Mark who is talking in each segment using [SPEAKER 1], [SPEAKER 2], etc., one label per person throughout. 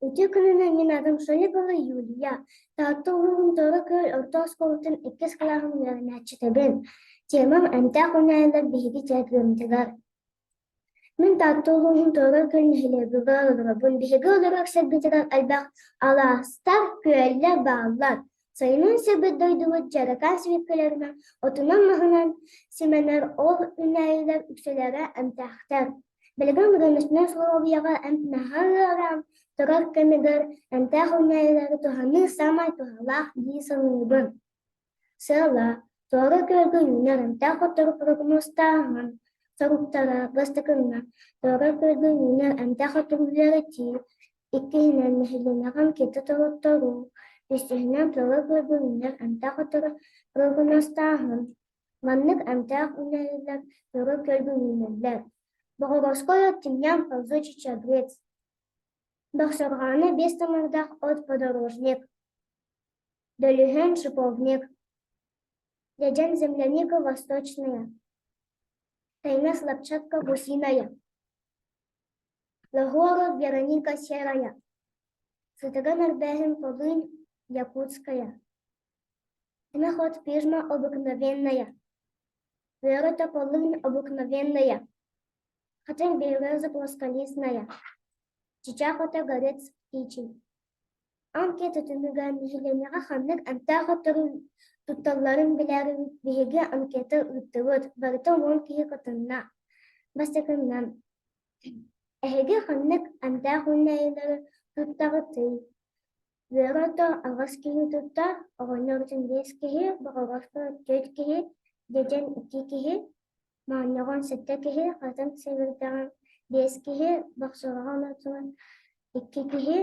[SPEAKER 1] Өтекүнүнөн мен адам Шолепова Юлия. Тааттуулугун торы көл ортос колутун иккис кылаахын үөрэнээччитебин. Темам эмтаах унайлар биһиги чаатыгымтыгар. Мен тааттуулугун торы көл нихилебыгар олоробун биһиги олорок сэрбитигар албах алаастар күөллер бааллар. Сайынын себит дойдубут жаракан свиткаларына отунан махынан сименер ол үнайлар үкселere эмтаахтар. Белгэн гынышна словияга эмтнахарам торар кемигер эмтаах унайлары туханы самай тухалах дийсаныбын. Сыла торы көлгө үнер эмтаах отору прогностаахын соруктара гастыкынна торы көлгө үнер эмтаах оторулары ти иккиһинен нихиленаган кете тороттору үстүһүнэн торы көлгө үнер эмтаах отору прогностаахын маннык эмтаах унайлар торы көлгө үнерлер. Богородское тимьян ползучий чабрец. Бахсарганы без тамардах от подорожник. Долюхен шиповник. Дядян земляника восточная. Тайна слабчатка гусиная. Лагора Вероника серая. Сытаган арбехин полынь якутская. Иноход пижма обыкновенная. Верота полынь обыкновенная. Хотя береза плосколистная. Чичахота горец птичий. Анкета тумиган нихиленяга ханнык эмтаах отору тутталларын билярын биһиги анкета ыттыбыт барыта он киһи кытынна бастакыннан. Эһиги ханнык эмтаах уннайылары туттагытый. Верото агас киһи тутта, оҕонньорутун 5 киһи, богородко 4 киһи, дьэдьэн 2 киһи, маанньоҕон 7 киһи, хатын севирдэҕин 5 киһи, бахсыраҕан отунан 2 киһи,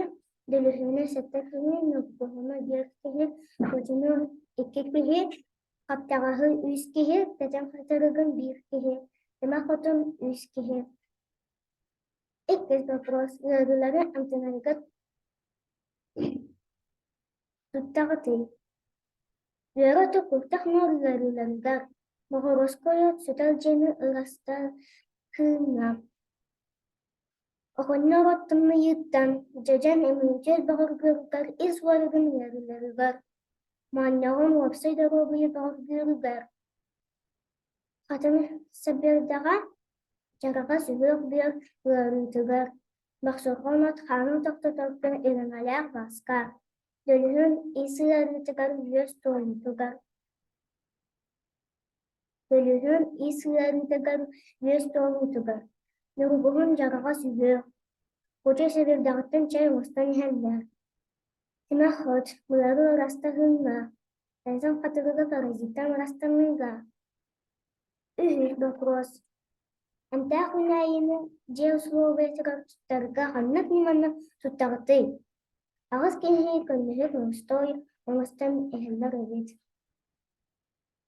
[SPEAKER 1] дөлүһүнэ 7 киһи, нуккуһуна 1 киһи, хотуну 2 киһи, хаптаҕаһы 3 киһи, тэтэн хатарыгын 1 киһи, тыма хотун 3 киһи. Иккис вопрос. Ыарылары амтынарыгар туттагытый. Верото куртах норыларыларыгар Богородское сүтал жени ыраста кыына. Оҕонньор тыммыйыттан дьэдьэн эмиитиэс баҕаргыарыгар ис уарыгын ыарыларыгар маанньоҕун уопсай дорообуйа баҕаргыарыгар хатын сабыардаҕа чараҕа сүбүөх биэр ыарыытыгар бахсорҕон от хаанын тохтотордун ирэҥэлээх бааска дөлүһүн ис ыарыытыгар үөс туонутугар нурубуһун жараҕа сүбүөх куча сибирдэҕиттэн чай устан иһэллэр. Тимэх хот булары ыраста хынна, тайсан хатыгыга паразиттан ырастанныга. Үһүс вопрос. Эмтаах унайыны дьэ условиятыгар туттарга ханнык ниманнык туттагытый. Агыс киһи көннүһү кылыстой оҥостон иһэллэр эбит.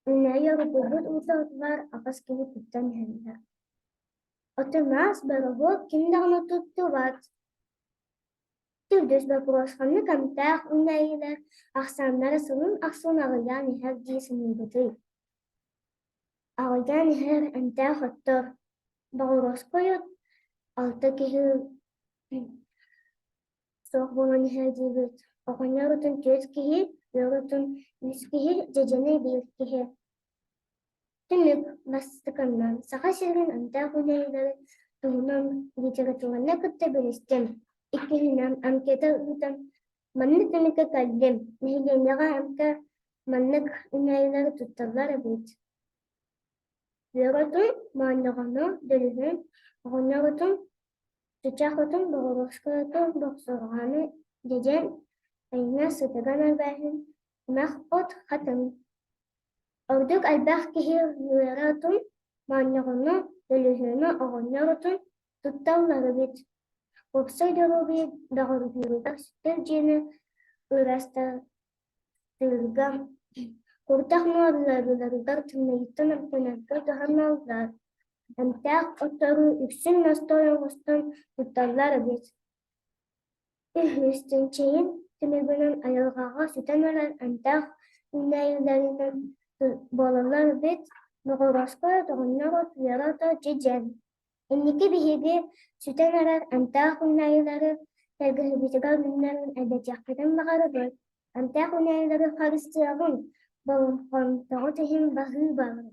[SPEAKER 1] Унайы рубубут уутаҕытылар агыс киһи туттан иһэллэр. Отымас баработ ким даҕаны туттубат. Түрдүс вопрос. Ханнык эмтаах унайылар ахсаннара сылын ахсын аҕыйаан иһэр диэсинийбытый. Аҕыйаан иһэр эмтаах оттор. Богородское 6 киһи суох буолан иһэр диэбит. Оҕонньорутун 4 киһи, үөрутун 3 киһи, дьэдьэни 1 киһи. Түнүк бастыканнан саха сирин эмтаах унайылары туһунан литератураны кытта билистим. Иккиһинэн анкета ытан маннык эмике кэллим. Нихиленэҕа эмка маннык унайылары тутталлар эбит. Үөротун маанньоҕону дөлүһүн оҕонньорутун чучахотун Богородскоотун бохсорҕаны дьэдьэн айына сытыган арбааһын имэх от хатын. Ордук албах киһи үөротун маанньоҕону дөлүһүнү оҕонньорутун тутталлар эбит. Уопсай дорообуйа баҕаргыарыгар сүттэр дьиэни ырастатыырга курдах нуоруларыгар тыммыйыттан амтанарга туһаннааллар. Эмтаах оттору үксүн настой оҥостон тутталлар эбит. Үһүстүнчэйин түмүгүнэн айылҕаҕа сүтэн эрэр эмтаах унайыларынан буолаллар эбит. Богородское тоҕоннорот Верото дьэдьэн. Инники биһиги сүтэн эрэр эмтаах унайылары تلقه بتقال من التي يقتدم بغرض أن تكون إلى الخالص بهم بغضهم بغضهم بغض